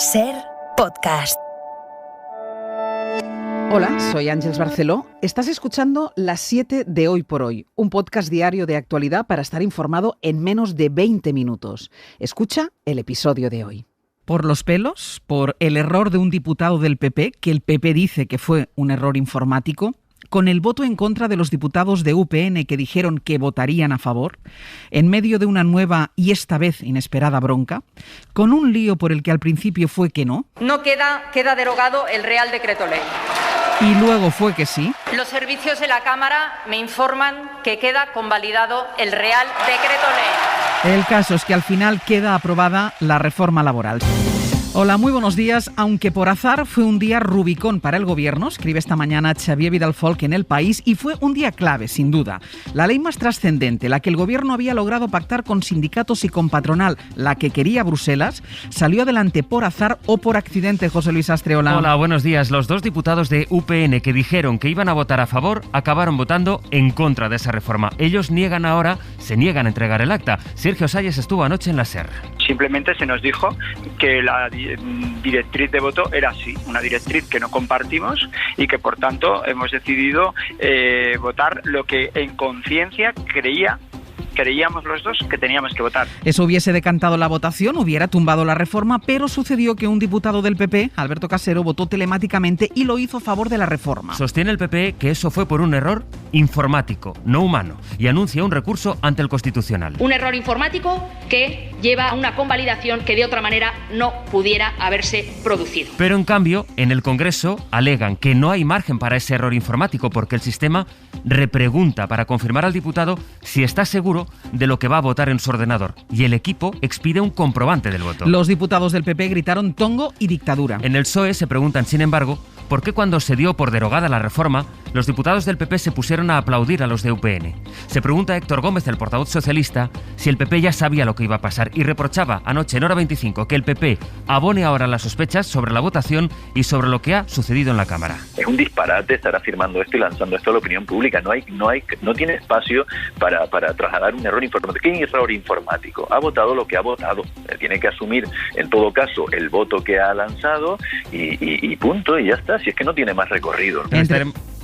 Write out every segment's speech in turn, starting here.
SER Podcast. Hola, soy Ángeles Barceló. Estás escuchando Las 7 de Hoy por Hoy, un podcast diario de actualidad para estar informado en menos de 20 minutos. Escucha el episodio de hoy. Por los pelos, por el error de un diputado del PP, que el PP dice que fue un error informático, con el voto en contra de los diputados de UPN que dijeron que votarían a favor, en medio de una nueva y esta vez inesperada bronca, con un lío por el que al principio fue que no. No queda derogado el Real Decreto Ley. Y luego fue que sí. Los servicios de la Cámara me informan que queda convalidado el Real Decreto Ley. El caso es que al final queda aprobada la reforma laboral. Hola, muy buenos días. Aunque por azar fue un día Rubicón para el Gobierno, escribe esta mañana Xavier Vidal-Folk en El País, y fue un día clave, sin duda. La ley más trascendente, la que el Gobierno había logrado pactar con sindicatos y con patronal, la que quería Bruselas, salió adelante por azar o por accidente. José Luis Astre, hola. Hola, buenos días. Los dos diputados de UPN que dijeron que iban a votar a favor acabaron votando en contra de esa reforma. Ellos se niegan a entregar el acta. Sergio Sayes estuvo anoche en la SER. Simplemente se nos dijo que la directriz de voto era así, una directriz que no compartimos y que por tanto hemos decidido votar lo que en conciencia creíamos los dos que teníamos que votar. Eso hubiese decantado la votación, hubiera tumbado la reforma, pero sucedió que un diputado del PP, Alberto Casero, votó telemáticamente y lo hizo a favor de la reforma. Sostiene el PP que eso fue por un error informático, no humano, y anuncia un recurso ante el Constitucional. Un error informático que lleva a una convalidación que de otra manera no pudiera haberse producido. Pero en cambio, en el Congreso alegan que no hay margen para ese error informático porque el sistema repregunta para confirmar al diputado si está seguro de lo que va a votar en su ordenador, y el equipo expide un comprobante del voto. Los diputados del PP gritaron tongo y dictadura. En el PSOE se preguntan, sin embargo, por qué cuando se dio por derogada la reforma, los diputados del PP se pusieron a aplaudir a los de UPN. Se pregunta Héctor Gómez, el portavoz socialista, si el PP ya sabía lo que iba a pasar y reprochaba anoche en Hora 25 que el PP abone ahora las sospechas sobre la votación y sobre lo que ha sucedido en la Cámara. Es un disparate estar afirmando esto y lanzando esto a la opinión pública. No tiene espacio para trasladar un error informático. ¿Qué error informático? Ha votado lo que ha votado. Tiene que asumir, en todo caso, el voto que ha lanzado y punto, y ya está. Si es que no tiene más recorrido.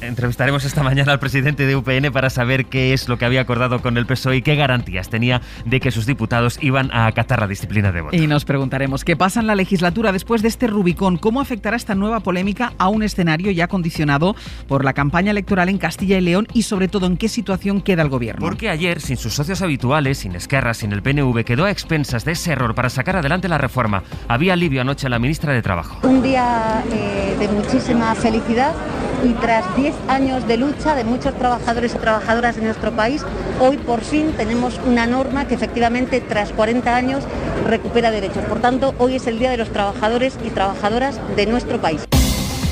Entrevistaremos esta mañana al presidente de UPN para saber qué es lo que había acordado con el PSOE y qué garantías tenía de que sus diputados iban a acatar la disciplina de voto. Y nos preguntaremos qué pasa en la legislatura después de este Rubicón, cómo afectará esta nueva polémica a un escenario ya condicionado por la campaña electoral en Castilla y León, y sobre todo en qué situación queda el Gobierno. Porque ayer, sin sus socios habituales, sin Esquerra, sin el PNV, quedó a expensas de ese error para sacar adelante la reforma. Había alivio anoche la ministra de Trabajo. Un día de muchísima felicidad. Y tras 10 años de lucha de muchos trabajadores y trabajadoras en nuestro país, hoy por fin tenemos una norma que efectivamente tras 40 años recupera derechos. Por tanto, hoy es el Día de los Trabajadores y Trabajadoras de nuestro país.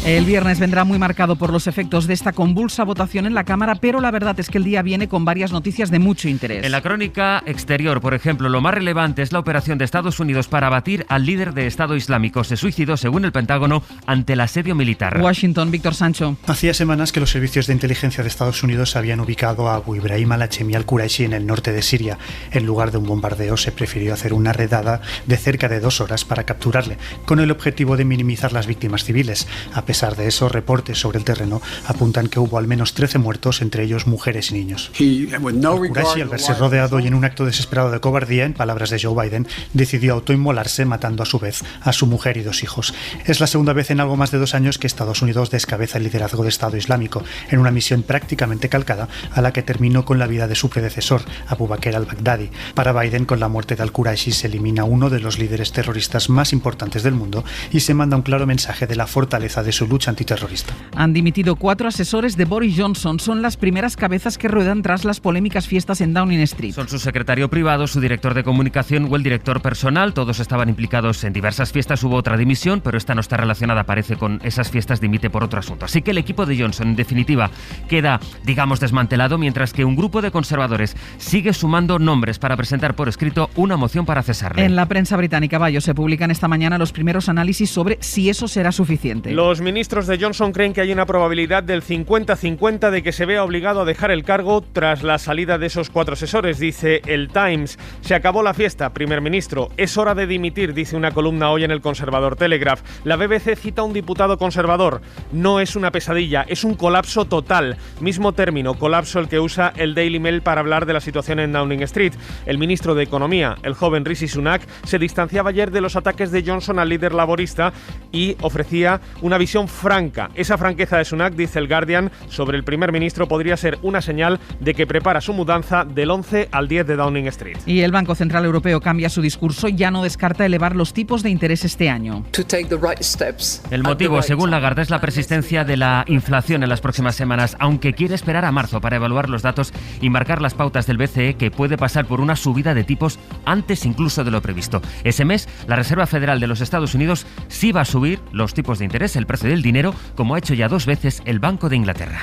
El viernes vendrá muy marcado por los efectos de esta convulsa votación en la Cámara, pero la verdad es que el día viene con varias noticias de mucho interés. En la crónica exterior, por ejemplo, lo más relevante es la operación de Estados Unidos para abatir al líder de Estado Islámico. Se suicidó, según el Pentágono, ante el asedio militar. Washington, Víctor Sancho. Hacía semanas que los servicios de inteligencia de Estados Unidos habían ubicado a Abu Ibrahim al-Hachemi al-Quraishi en el norte de Siria. En lugar de un bombardeo, se prefirió hacer una redada de cerca de 2 horas para capturarle, con el objetivo de minimizar las víctimas civiles. A pesar de eso, reportes sobre el terreno apuntan que hubo al menos 13 muertos, entre ellos mujeres y niños. Al-Quraishi, al verse rodeado y en un acto desesperado de cobardía, en palabras de Joe Biden, decidió autoinmolarse, matando a su vez a su mujer y 2 hijos. Es la segunda vez en algo más de 2 años que Estados Unidos descabeza el liderazgo de Estado Islámico, en una misión prácticamente calcada a la que terminó con la vida de su predecesor, Abu Bakr al-Baghdadi. Para Biden, con la muerte de al-Quraishi se elimina uno de los líderes terroristas más importantes del mundo y se manda un claro mensaje de la fortaleza de su lucha antiterrorista. Han dimitido 4 asesores de Boris Johnson. Son las primeras cabezas que ruedan tras las polémicas fiestas en Downing Street. Son su secretario privado, su director de comunicación o el director personal. Todos estaban implicados en diversas fiestas. Hubo otra dimisión, pero esta no está relacionada, parece, con esas fiestas. Dimite por otro asunto. Así que el equipo de Johnson, en definitiva, queda, digamos, desmantelado, mientras que un grupo de conservadores sigue sumando nombres para presentar por escrito una moción para cesarle. En la prensa británica, Bayo, se publican esta mañana los primeros análisis sobre si eso será suficiente. Los ministros de Johnson creen que hay una probabilidad del 50-50 de que se vea obligado a dejar el cargo tras la salida de esos 4 asesores, dice el Times. Se acabó la fiesta, primer ministro. Es hora de dimitir, dice una columna hoy en el Conservador Telegraph. La BBC cita a un diputado conservador. No es una pesadilla, es un colapso total. Mismo término, colapso, el que usa el Daily Mail para hablar de la situación en Downing Street. El ministro de Economía, el joven Rishi Sunak, se distanciaba ayer de los ataques de Johnson al líder laborista y ofrecía una visión franca. Esa franqueza de Sunak, dice el Guardian, sobre el primer ministro podría ser una señal de que prepara su mudanza del 11 al 10 de Downing Street. Y el Banco Central Europeo cambia su discurso, ya no descarta elevar los tipos de interés este año. El motivo, según Lagarde, es la persistencia de la inflación en las próximas semanas, aunque quiere esperar a marzo para evaluar los datos y marcar las pautas del BCE, que puede pasar por una subida de tipos antes incluso de lo previsto. Ese mes, la Reserva Federal de los Estados Unidos sí va a subir los tipos de interés, el precio del dinero, como ha hecho ya 2 veces el Banco de Inglaterra.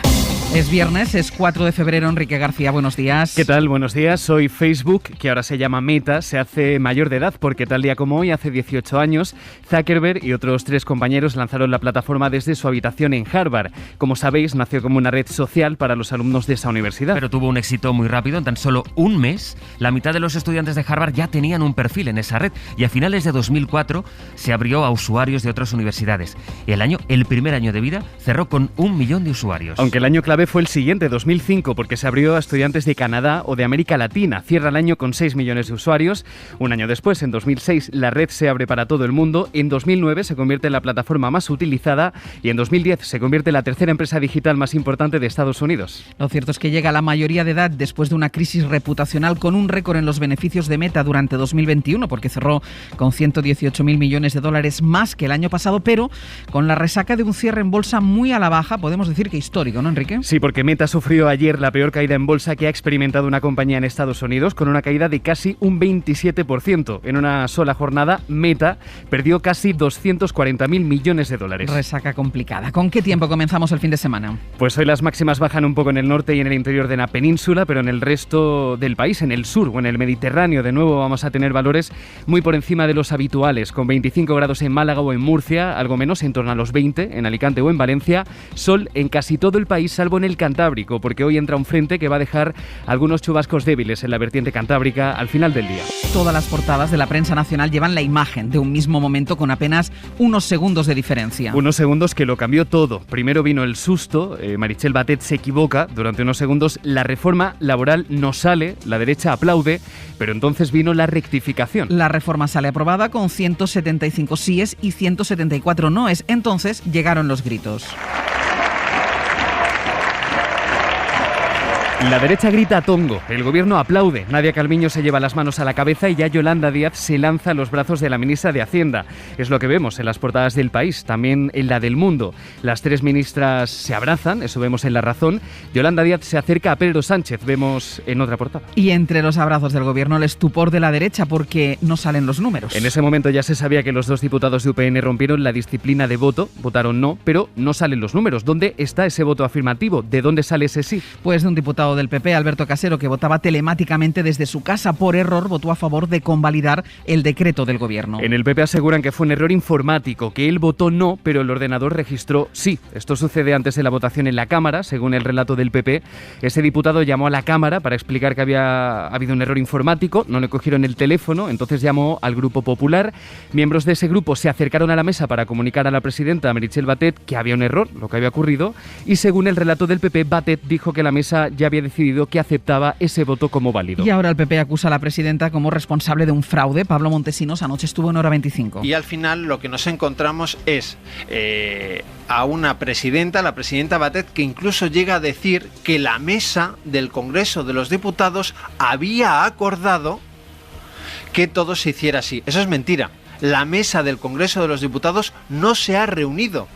Es viernes, es 4 de febrero. Enrique García, buenos días. ¿Qué tal? Buenos días. Hoy Facebook, que ahora se llama Meta, se hace mayor de edad porque tal día como hoy, hace 18 años, Zuckerberg y otros 3 compañeros lanzaron la plataforma desde su habitación en Harvard. Como sabéis, nació como una red social para los alumnos de esa universidad. Pero tuvo un éxito muy rápido. En tan solo un mes, la mitad de los estudiantes de Harvard ya tenían un perfil en esa red y a finales de 2004 se abrió a usuarios de otras universidades. Y el primer año de vida, cerró con 1 millón de usuarios. Aunque el año clave fue el siguiente, 2005, porque se abrió a estudiantes de Canadá o de América Latina. Cierra el año con 6 millones de usuarios. Un año después, en 2006, la red se abre para todo el mundo. En 2009 se convierte en la plataforma más utilizada y en 2010 se convierte en la tercera empresa digital más importante de Estados Unidos. Lo cierto es que llega a la mayoría de edad después de una crisis reputacional con un récord en los beneficios de Meta durante 2021, porque cerró con 118.000 millones de dólares más que el año pasado, pero con la resaca de un cierre en bolsa muy a la baja, podemos decir que histórico, ¿no, Enrique? Sí, porque Meta sufrió ayer la peor caída en bolsa que ha experimentado una compañía en Estados Unidos, con una caída de casi un 27%. En una sola jornada, Meta perdió casi 240.000 millones de dólares. Resaca complicada. ¿Con qué tiempo comenzamos el fin de semana? Pues hoy las máximas bajan un poco en el norte y en el interior de la península, pero en el resto del país, en el sur o en el Mediterráneo, de nuevo vamos a tener valores muy por encima de los habituales, con 25 grados en Málaga o en Murcia, algo menos, en torno a los 20 en Alicante o en Valencia. Sol en casi todo el país, salvo en el Cantábrico, porque hoy entra un frente que va a dejar algunos chubascos débiles en la vertiente cantábrica al final del día. Todas las portadas de la prensa nacional llevan la imagen de un mismo momento con apenas unos segundos de diferencia. Unos segundos que lo cambió todo. Primero vino el susto, Meritxell Batet se equivoca, durante unos segundos la reforma laboral no sale, la derecha aplaude, pero entonces vino la rectificación. La reforma sale aprobada con 175 síes y 174 noes. Entonces llegaron los gritos. La derecha grita a tongo, el gobierno aplaude, Nadia Calviño se lleva las manos a la cabeza y ya Yolanda Díaz se lanza a los brazos de la ministra de Hacienda. Es lo que vemos en las portadas del País, también en la del Mundo. Las 3 ministras se abrazan, eso vemos en La Razón. Yolanda Díaz se acerca a Pedro Sánchez, vemos en otra portada. Y entre los abrazos del gobierno el estupor de la derecha porque no salen los números. En ese momento ya se sabía que los 2 diputados de UPN rompieron la disciplina de voto, votaron no, pero no salen los números. ¿Dónde está ese voto afirmativo? ¿De dónde sale ese sí? Pues de un diputado del PP, Alberto Casero, que votaba telemáticamente desde su casa. Por error votó a favor de convalidar el decreto del gobierno. En el PP aseguran que fue un error informático, que él votó no, pero el ordenador registró sí. Esto sucede antes de la votación en la Cámara, según el relato del PP. Ese diputado llamó a la Cámara para explicar que había habido un error informático, no le cogieron el teléfono, entonces llamó al Grupo Popular. Miembros de ese grupo se acercaron a la mesa para comunicar a la presidenta Meritxell Batet que había un error, lo que había ocurrido, y según el relato del PP, Batet dijo que la mesa ya había decidido que aceptaba ese voto como válido. Y ahora el PP acusa a la presidenta como responsable de un fraude. Pablo Montesinos anoche estuvo en Hora 25. Y al final lo que nos encontramos es a una presidenta, la presidenta Batet, que incluso llega a decir que la mesa del Congreso de los Diputados había acordado que todo se hiciera así. Eso es mentira. La mesa del Congreso de los Diputados no se ha reunido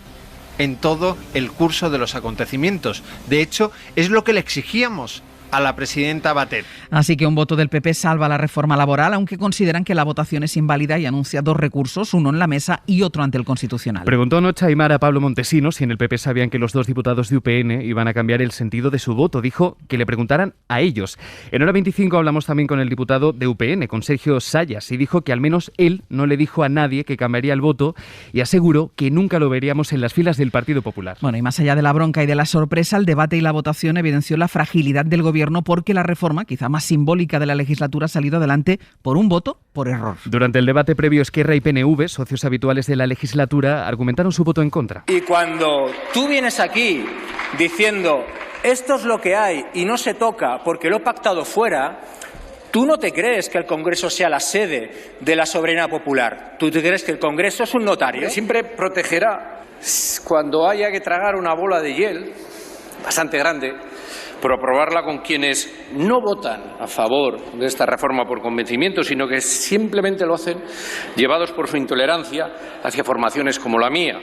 en todo el curso de los acontecimientos. De hecho, es lo que le exigíamos a la presidenta Batet. Así que un voto del PP salva la reforma laboral, aunque consideran que la votación es inválida y anuncia 2 recursos, uno en la mesa y otro ante el Constitucional. Preguntó anoche Aimar a Pablo Montesinos si en el PP sabían que los 2 diputados de UPN iban a cambiar el sentido de su voto. Dijo que le preguntaran a ellos. En Hora 25 hablamos también con el diputado de UPN, con Sergio Sayas, y dijo que al menos él no le dijo a nadie que cambiaría el voto y aseguró que nunca lo veríamos en las filas del Partido Popular. Bueno, y más allá de la bronca y de la sorpresa, el debate y la votación evidenció la fragilidad del gobierno porque la reforma, quizá más simbólica de la legislatura, ha salido adelante por un voto por error. Durante el debate previo, Esquerra y PNV, socios habituales de la legislatura, argumentaron su voto en contra. Y cuando tú vienes aquí diciendo esto es lo que hay y no se toca porque lo he pactado fuera, tú no te crees que el Congreso sea la sede de la soberanía popular. Tú te crees que el Congreso es un notario. Siempre protegerá cuando haya que tragar una bola de hiel bastante grande, por aprobarla con quienes no votan a favor de esta reforma por convencimiento, sino que simplemente lo hacen llevados por su intolerancia hacia formaciones como la mía,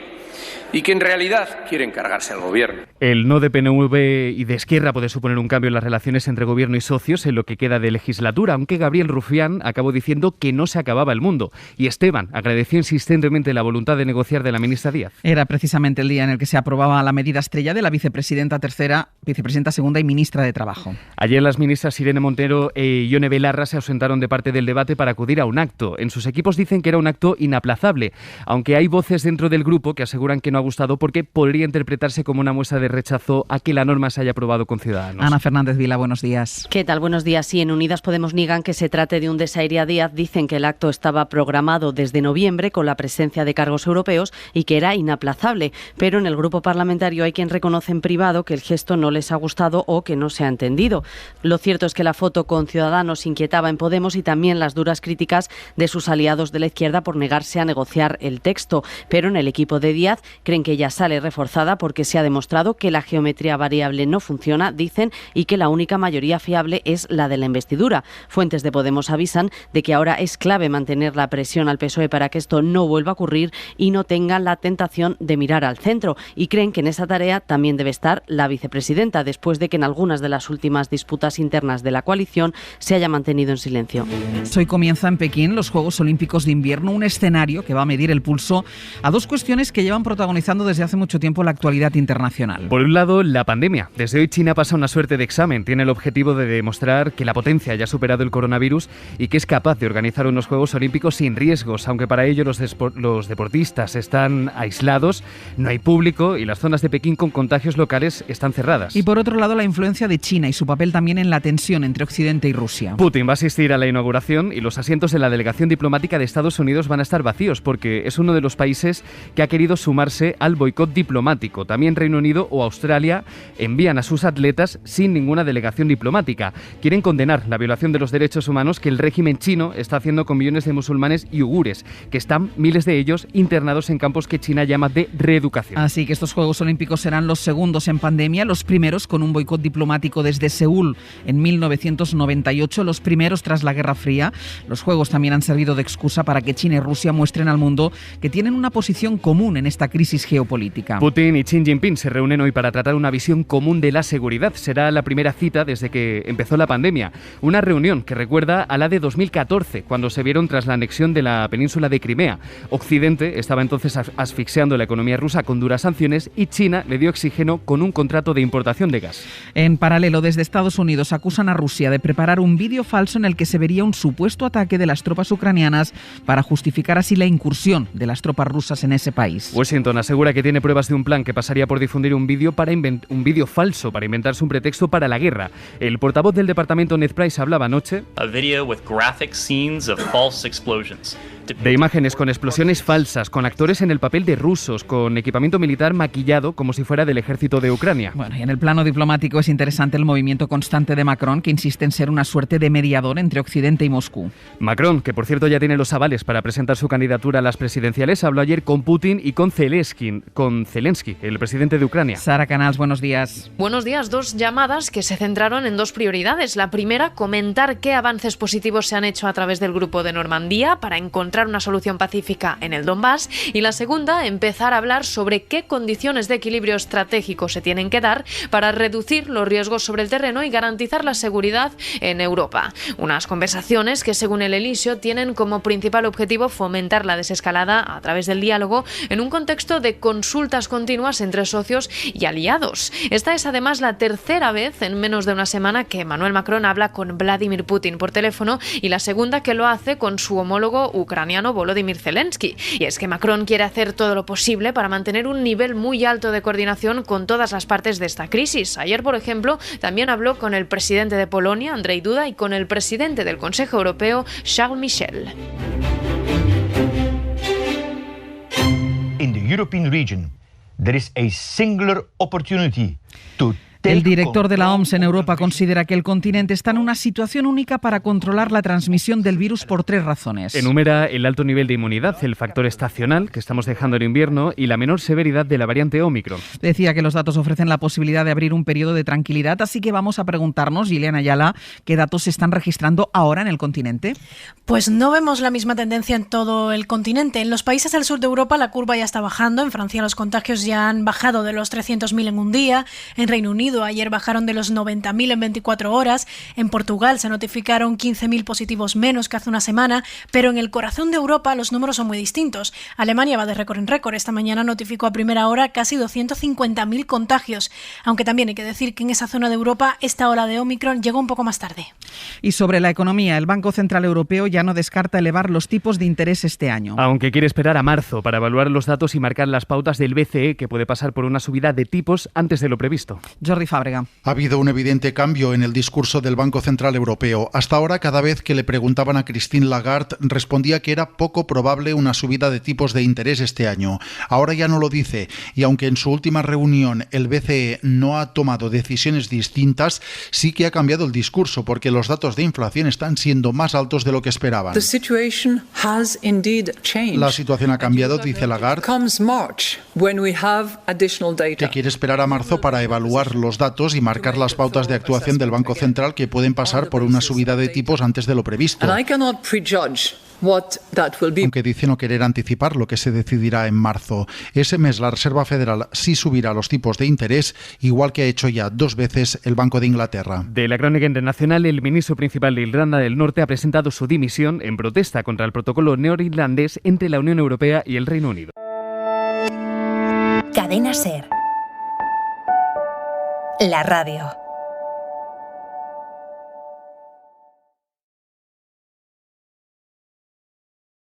y que en realidad quieren cargarse al gobierno. El no de PNV y de Esquerra puede suponer un cambio en las relaciones entre gobierno y socios en lo que queda de legislatura, aunque Gabriel Rufián acabó diciendo que no se acababa el mundo. Y Esteban agradeció insistentemente la voluntad de negociar de la ministra Díaz. Era precisamente el día en el que se aprobaba la medida estrella de la vicepresidenta tercera, vicepresidenta segunda y ministra de Trabajo. Ayer las ministras Irene Montero e Ione Belarra se ausentaron de parte del debate para acudir a un acto. En sus equipos dicen que era un acto inaplazable, aunque hay voces dentro del grupo que aseguran que no ha gustado porque podría interpretarse como una muestra de rechazo a que la norma se haya aprobado con Ciudadanos. Ana Fernández Vila, buenos días. ¿Qué tal? Buenos días. Sí, en Unidas Podemos niegan que se trate de un desaire a Díaz. Dicen que el acto estaba programado desde noviembre con la presencia de cargos europeos y que era inaplazable. Pero en el grupo parlamentario hay quien reconoce en privado que el gesto no les ha gustado o que no se ha entendido. Lo cierto es que la foto con Ciudadanos inquietaba en Podemos y también las duras críticas de sus aliados de la izquierda por negarse a negociar el texto. Pero en el equipo de Díaz creen que ella sale reforzada porque se ha demostrado que la geometría variable no funciona, dicen, y que la única mayoría fiable es la de la investidura. Fuentes de Podemos avisan de que ahora es clave mantener la presión al PSOE para que esto no vuelva a ocurrir y no tenga la tentación de mirar al centro. Y creen que en esa tarea también debe estar la vicepresidenta, después de que en algunas de las últimas disputas internas de la coalición se haya mantenido en silencio. Hoy comienza en Pekín los Juegos Olímpicos de Invierno, un escenario que va a medir el pulso a 2 cuestiones que llevan protagonizando desde hace mucho tiempo la actualidad internacional. Por un lado, la pandemia. Desde hoy China pasa una suerte de examen. Tiene el objetivo de demostrar que la potencia ya ha superado el coronavirus y que es capaz de organizar unos Juegos Olímpicos sin riesgos, aunque para ello los deportistas están aislados, no hay público y las zonas de Pekín con contagios locales están cerradas. Y por otro lado, la influencia de China y su papel también en la tensión entre Occidente y Rusia. Putin va a asistir a la inauguración y los asientos de la delegación diplomática de Estados Unidos van a estar vacíos porque es uno de los países que ha querido sumarse al boicot diplomático. También Reino Unido o Australia envían a sus atletas sin ninguna delegación diplomática. Quieren condenar la violación de los derechos humanos que el régimen chino está haciendo con millones de musulmanes y uigures, que están, miles de ellos, internados en campos que China llama de reeducación. Así que estos Juegos Olímpicos serán los segundos en pandemia, los primeros con un boicot diplomático desde Seúl en 1998, los primeros tras la Guerra Fría. Los Juegos también han servido de excusa para que China y Rusia muestren al mundo que tienen una posición común en esta crisis geopolítica. Putin y Xi Jinping se reúnen hoy para tratar una visión común de la seguridad. Será la primera cita desde que empezó la pandemia. Una reunión que recuerda a la de 2014, cuando se vieron tras la anexión de la península de Crimea. Occidente estaba entonces asfixiando la economía rusa con duras sanciones y China le dio oxígeno con un contrato de importación de gas. En paralelo, desde Estados Unidos acusan a Rusia de preparar un vídeo falso en el que se vería un supuesto ataque de las tropas ucranianas para justificar así la incursión de las tropas rusas en ese país. Washington asegura que tiene pruebas de un plan que pasaría por difundir un vídeo falso para inventarse un pretexto para la guerra. El portavoz del departamento Ned Price hablaba anoche de imágenes con explosiones falsas, con actores en el papel de rusos, con equipamiento militar maquillado como si fuera del ejército de Ucrania. Bueno, y en el plano diplomático es interesante el movimiento constante de Macron, que insiste en ser una suerte de mediador entre Occidente y Moscú. Macron, que por cierto ya tiene los avales para presentar su candidatura a las presidenciales, habló ayer con Putin y con Zelensky, el presidente de Ucrania. Sara Canals, buenos días. Buenos días. 2 llamadas que se centraron en 2 prioridades. La primera, comentar qué avances positivos se han hecho a través del grupo de Normandía para encontrar encontrar una solución pacífica en el Donbass, y la segunda, empezar a hablar sobre qué condiciones de equilibrio estratégico se tienen que dar para reducir los riesgos sobre el terreno y garantizar la seguridad en Europa. Unas conversaciones que, según el Eliseo, tienen como principal objetivo fomentar la desescalada a través del diálogo en un contexto de consultas continuas entre socios y aliados. Esta es además la tercera vez en menos de una semana que Emmanuel Macron habla con Vladimir Putin por teléfono y la segunda que lo hace con su homólogo ucraniano Volodymyr Zelensky. Y es que Macron quiere hacer todo lo posible para mantener un nivel muy alto de coordinación con todas las partes de esta crisis. Ayer, por ejemplo, también habló con el presidente de Polonia, Andrzej Duda, y con el presidente del Consejo Europeo, Charles Michel. In the European region, there is a singular opportunity to El director de la OMS en Europa considera que el continente está en una situación única para controlar la transmisión del virus por 3 razones. Enumera el alto nivel de inmunidad, el factor estacional que estamos dejando en invierno y la menor severidad de la variante Ómicron. Decía que los datos ofrecen la posibilidad de abrir un periodo de tranquilidad, así que vamos a preguntarnos, Gillian Ayala, ¿qué datos se están registrando ahora en el continente? Pues no vemos la misma tendencia en todo el continente. En los países del sur de Europa la curva ya está bajando. En Francia los contagios ya han bajado de los 300.000 en un día. En Reino Unido ayer bajaron de los 90.000 en 24 horas. En Portugal se notificaron 15.000 positivos menos que hace una semana, pero en el corazón de Europa los números son muy distintos. Alemania va de récord en récord. Esta mañana notificó a primera hora casi 250.000 contagios, aunque también hay que decir que en esa zona de Europa esta ola de Ómicron llegó un poco más tarde. Y sobre la economía, el Banco Central Europeo ya no descarta elevar los tipos de interés este año. Aunque quiere esperar a marzo para evaluar los datos y marcar las pautas del BCE, que puede pasar por una subida de tipos antes de lo previsto. Jordi Fábrega. Ha habido un evidente cambio en el discurso del Banco Central Europeo. Hasta ahora, cada vez que le preguntaban a Christine Lagarde, respondía que era poco probable una subida de tipos de interés este año. Ahora ya no lo dice, y aunque en su última reunión el BCE no ha tomado decisiones distintas, sí que ha cambiado el discurso, porque los datos de inflación están siendo más altos de lo que esperaban. La situación ha cambiado, dice Lagarde, que quiere esperar a marzo para evaluar los datos y marcar las pautas de actuación del Banco Central, que pueden pasar por una subida de tipos antes de lo previsto. Aunque dice no querer anticipar lo que se decidirá en marzo. Ese mes la Reserva Federal sí subirá los tipos de interés, igual que ha hecho ya 2 veces el Banco de Inglaterra. De la crónica internacional, el ministro principal de Irlanda del Norte ha presentado su dimisión en protesta contra el protocolo neoirlandés entre la Unión Europea y el Reino Unido. Cadena SER. La radio.